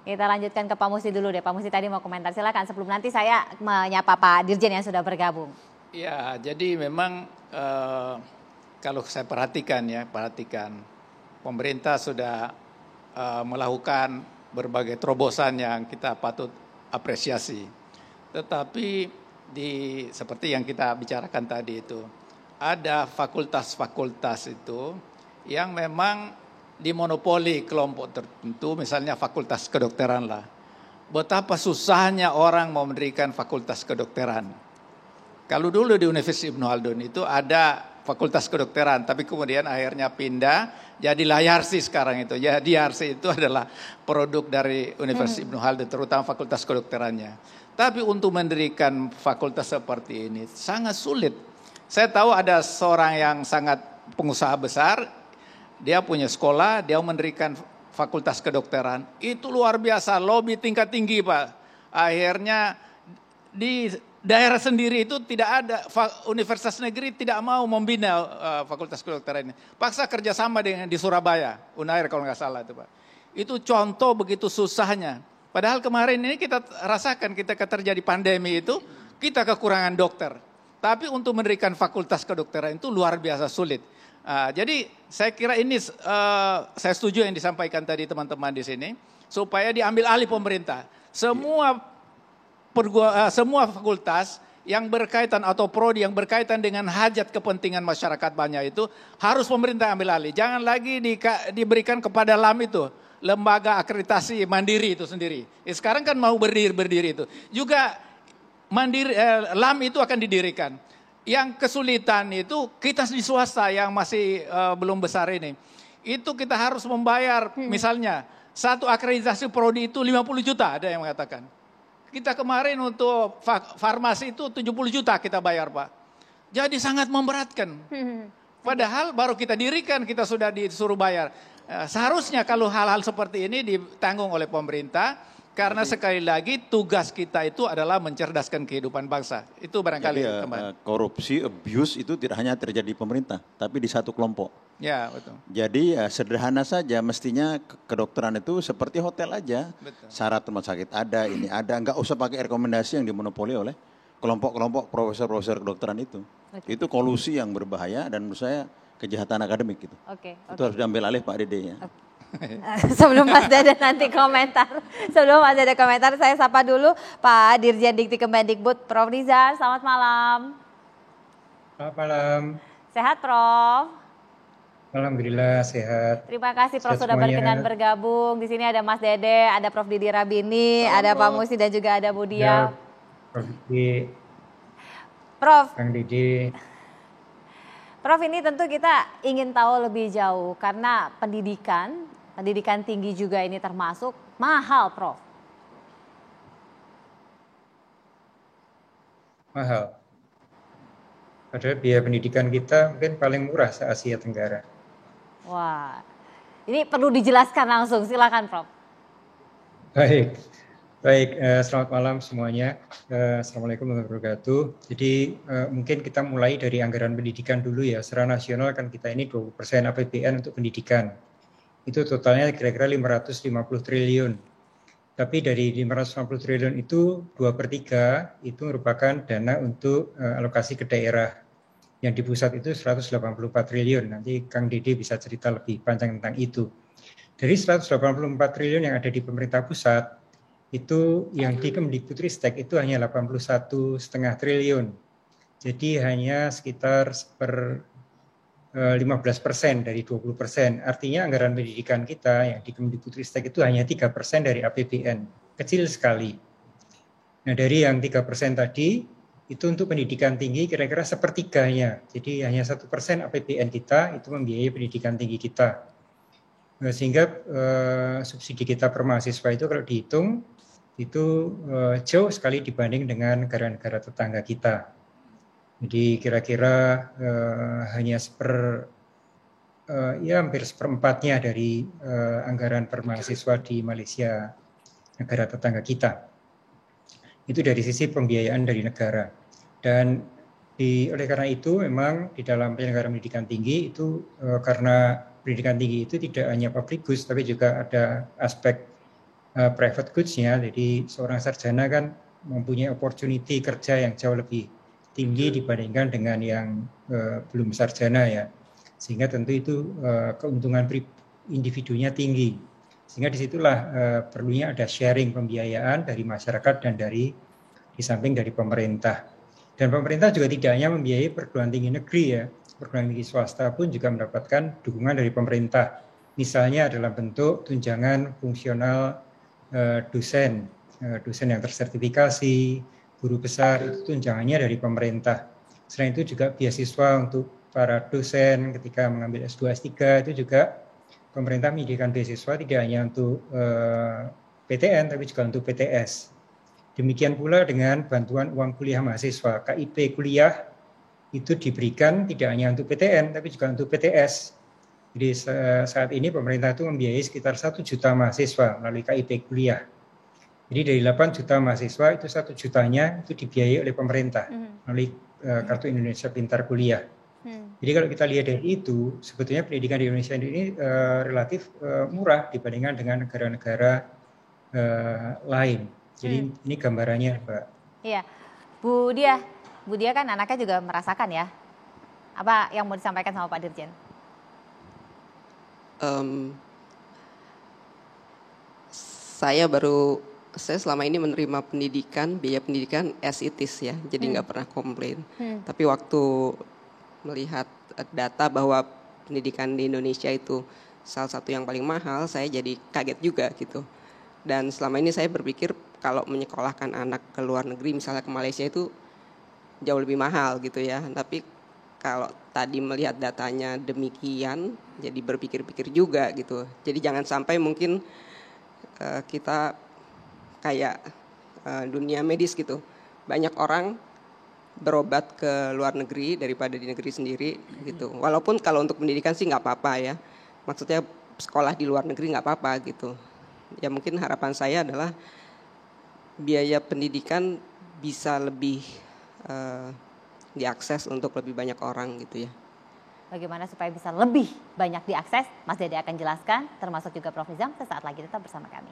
Kita lanjutkan ke Pak Musi dulu deh. Pak Musi tadi mau komentar, silakan sebelum nanti saya menyapa Pak Dirjen yang sudah bergabung. Ya, jadi memang kalau saya perhatikan pemerintah sudah melakukan berbagai terobosan yang kita patut apresiasi. Tetapi seperti yang kita bicarakan tadi itu, ada fakultas-fakultas itu yang memang dimonopoli kelompok tertentu, misalnya fakultas kedokteran lah. Betapa susahnya orang mau mendirikan fakultas kedokteran. Kalau dulu di Universitas Ibnu Khaldun itu ada fakultas kedokteran, tapi kemudian akhirnya pindah jadilah Yarsi sekarang itu. Jadi Yarsi itu adalah produk dari Universitas Ibnu Khaldun, terutama fakultas kedokterannya. Tapi untuk mendirikan fakultas seperti ini sangat sulit. Saya tahu ada seorang yang sangat pengusaha besar, dia punya sekolah, dia mendirikan fakultas kedokteran. Itu luar biasa, lobby tingkat tinggi Pak. Akhirnya di daerah sendiri itu tidak ada, universitas negeri tidak mau membina fakultas kedokteran ini. Paksa kerjasama dengan di Surabaya, Unair kalau nggak salah itu Pak. Itu contoh begitu susahnya. Padahal kemarin ini kita rasakan ketika terjadi pandemi itu, kita kekurangan dokter. Tapi untuk mendirikan fakultas kedokteran itu luar biasa sulit. Jadi saya kira ini saya setuju yang disampaikan tadi teman-teman di sini, supaya diambil alih pemerintah. Semua fakultas yang berkaitan atau prodi yang berkaitan dengan hajat kepentingan masyarakat banyak itu harus pemerintah ambil alih. Jangan lagi diberikan kepada LAM itu, lembaga akreditasi mandiri itu sendiri. Sekarang kan mau berdiri itu. Juga mandiri LAM itu akan didirikan. Yang kesulitan itu kita di swasta yang masih belum besar ini. Itu kita harus membayar misalnya satu akreditasi prodi itu 50 juta ada yang mengatakan. Kita kemarin untuk farmasi itu 70 juta kita bayar Pak. Jadi sangat memberatkan. Padahal baru kita dirikan kita sudah disuruh bayar. Seharusnya kalau hal-hal seperti ini ditanggung oleh pemerintah. Karena sekali lagi tugas kita itu adalah mencerdaskan kehidupan bangsa. Itu barangkali teman. Korupsi, abuse itu tidak hanya terjadi di pemerintah, tapi di satu kelompok. Ya, betul. Jadi sederhana saja, mestinya kedokteran itu seperti hotel aja. Betul. Syarat rumah sakit ada, ini ada, nggak usah pakai rekomendasi yang dimonopoli oleh kelompok-kelompok profesor-profesor kedokteran itu. Itu kolusi yang berbahaya dan menurut saya kejahatan akademik gitu. Itu harus diambil alih Pak Dede ya. Sebelum Mas Dede nanti komentar, saya sapa dulu Pak Dirjen Dikti Kemendikbud, Prof. Nizar. Selamat malam. Selamat malam. Sehat Prof? Alhamdulillah sehat. Terima kasih Prof Sehat sudah semuanya. berkenan bergabung. Di sini ada Mas Dede, ada Prof Didi Rabini, ada Pak Musi dan juga ada Budia. Prof Didi. Prof. Kang Didi. Prof, ini tentu kita ingin tahu lebih jauh karena pendidikan tinggi juga ini termasuk mahal, Prof. Mahal. Padahal biaya pendidikan kita mungkin paling murah se-Asia Tenggara. Wah, ini perlu dijelaskan langsung, silakan Prof. Baik, selamat malam semuanya. Assalamualaikum warahmatullahi wabarakatuh. Jadi mungkin kita mulai dari anggaran pendidikan dulu ya. Secara nasional kan kita ini 20% APBN untuk pendidikan. Itu totalnya kira-kira 550 triliun. Tapi dari 550 triliun itu 2/3 itu merupakan dana untuk alokasi ke daerah. Yang di pusat itu 184 triliun. Nanti Kang Dede bisa cerita lebih panjang tentang itu. Dari 184 triliun yang ada di pemerintah pusat, itu yang di Kemdikbudristek itu hanya 81,5 triliun. Jadi hanya sekitar 15% dari 20%. Artinya anggaran pendidikan kita yang di Kemdikbudristek itu hanya 3% dari APBN. Kecil sekali. Nah dari yang 3% tadi, itu untuk pendidikan tinggi kira-kira sepertiganya. Jadi hanya 1% APBN kita itu membiayai pendidikan tinggi kita. Sehingga subsidi kita per mahasiswa itu kalau dihitung, itu jauh sekali dibanding dengan negara-negara tetangga kita. Jadi kira-kira hanya hampir seperempatnya dari anggaran per mahasiswa di Malaysia, negara tetangga kita. Itu dari sisi pembiayaan dari negara. Dan oleh karena itu memang di dalam penyelenggaraan pendidikan tinggi itu karena pendidikan tinggi itu tidak hanya public goods tapi juga ada aspek private goods-nya. Jadi seorang sarjana kan mempunyai opportunity kerja yang jauh lebih tinggi dibandingkan dengan yang belum sarjana ya. Sehingga tentu itu keuntungan individunya tinggi. Sehingga disitulah perlunya ada sharing pembiayaan dari masyarakat dan di samping dari pemerintah. Dan pemerintah juga tidak hanya membiayai perguruan tinggi negeri ya, perguruan tinggi swasta pun juga mendapatkan dukungan dari pemerintah. Misalnya dalam bentuk tunjangan fungsional dosen yang tersertifikasi, guru besar, itu tunjangannya dari pemerintah. Selain itu juga beasiswa untuk para dosen ketika mengambil S2, S3 itu juga pemerintah menyediakan beasiswa tidak hanya untuk PTN tapi juga untuk PTS. Demikian pula dengan bantuan uang kuliah mahasiswa, KIP kuliah itu diberikan tidak hanya untuk PTN tapi juga untuk PTS. Jadi saat ini pemerintah itu membiayai sekitar 1 juta mahasiswa melalui KIP kuliah. Jadi dari 8 juta mahasiswa itu 1 jutanya itu dibiayai oleh pemerintah melalui Kartu Indonesia Pintar Kuliah. Jadi kalau kita lihat dari itu, sebetulnya pendidikan di Indonesia ini relatif murah dibandingkan dengan negara-negara lain. Jadi ini gambarannya, Mbak. Iya, Bu Dia kan anaknya juga merasakan ya. Apa yang mau disampaikan sama Pak Dirjen? Saya selama ini menerima biaya pendidikan as it is ya, jadi nggak pernah komplain. Tapi waktu melihat data bahwa pendidikan di Indonesia itu salah satu yang paling mahal, saya jadi kaget juga gitu. Dan selama ini saya berpikir kalau menyekolahkan anak ke luar negeri, misalnya ke Malaysia itu jauh lebih mahal gitu ya. Tapi kalau tadi melihat datanya demikian, jadi berpikir-pikir juga gitu. Jadi jangan sampai mungkin kita kayak dunia medis gitu. Banyak orang berobat ke luar negeri daripada di negeri sendiri gitu. Walaupun kalau untuk pendidikan sih nggak apa-apa ya. Maksudnya sekolah di luar negeri nggak apa-apa gitu. Ya mungkin harapan saya adalah biaya pendidikan bisa lebih diakses untuk lebih banyak orang gitu ya. Bagaimana supaya bisa lebih banyak diakses, Mas Dede akan jelaskan, termasuk juga Prof. Nizam sesaat lagi tetap bersama kami.